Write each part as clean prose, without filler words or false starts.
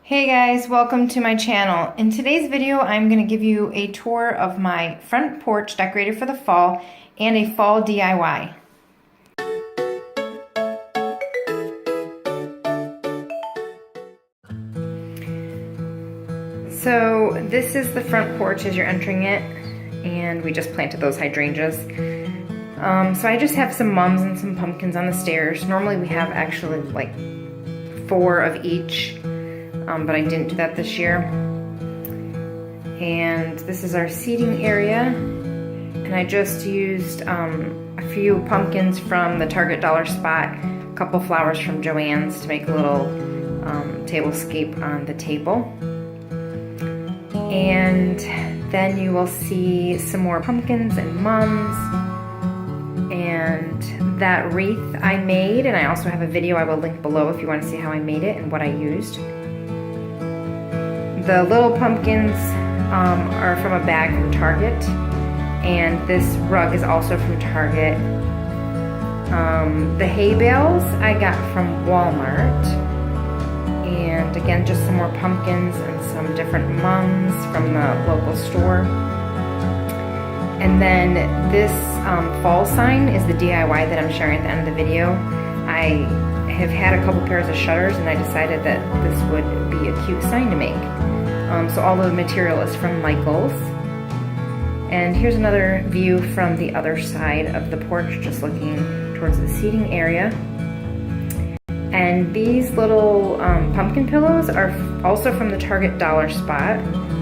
Hey guys, welcome to my channel. In today's video, I'm going to give you a tour of my front porch decorated for the fall and a fall DIY. So this is the front porch as you're entering it, and we just planted those hydrangeas. So I just have some mums and some pumpkins on the stairs. Normally we have actually like 4 of each. But I didn't do that this year. And this is our seating area. And I just used a few pumpkins from the Target dollar spot, a couple flowers from Joann's to make a little tablescape on the table. And then you will see some more pumpkins and mums. And that wreath I made, and I also have a video I will link below if you want to see how I made it and what I used. The little pumpkins are from a bag from Target, and this rug is also from Target. The hay bales I got from Walmart, and again just some more pumpkins and some different mums from the local store. And then this fall sign is the DIY that I'm sharing at the end of the video. I have had a couple pairs of shutters, and I decided that this would be a cute sign to make. So all the material is from Michael's. And here's another view from the other side of the porch, just looking towards the seating area. And these little pumpkin pillows are also from the Target dollar spot.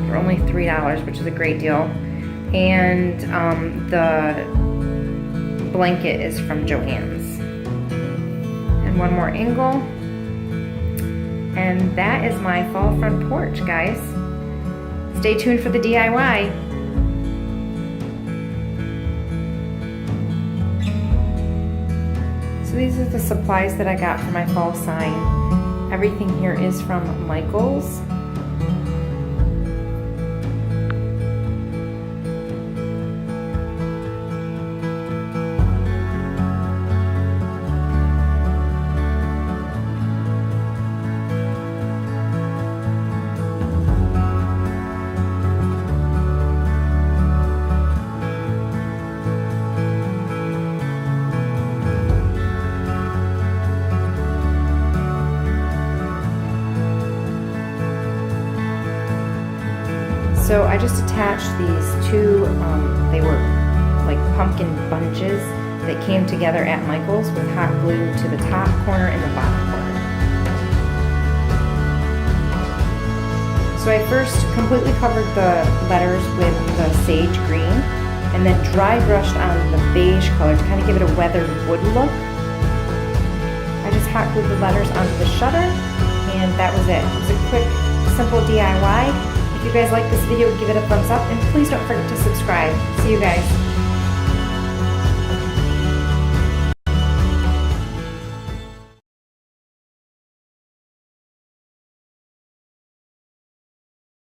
They're only $3, which is a great deal. And the blanket is from Joann's. And one more angle. And that is my fall front porch, guys. Stay tuned for the DIY. So these are the supplies that I got for my fall sign. Everything here is from Michael's. So I just attached these two, they were like pumpkin bunches that came together at Michael's with hot glue to the top corner and the bottom corner. So I first completely covered the letters with the sage green and then dry brushed on the beige color to kind of give it a weathered wood look. I just hot glued the letters onto the shutter, and that was it. It was a quick, simple DIY. If you guys like this video, give it a thumbs up, and please don't forget to subscribe. See you guys.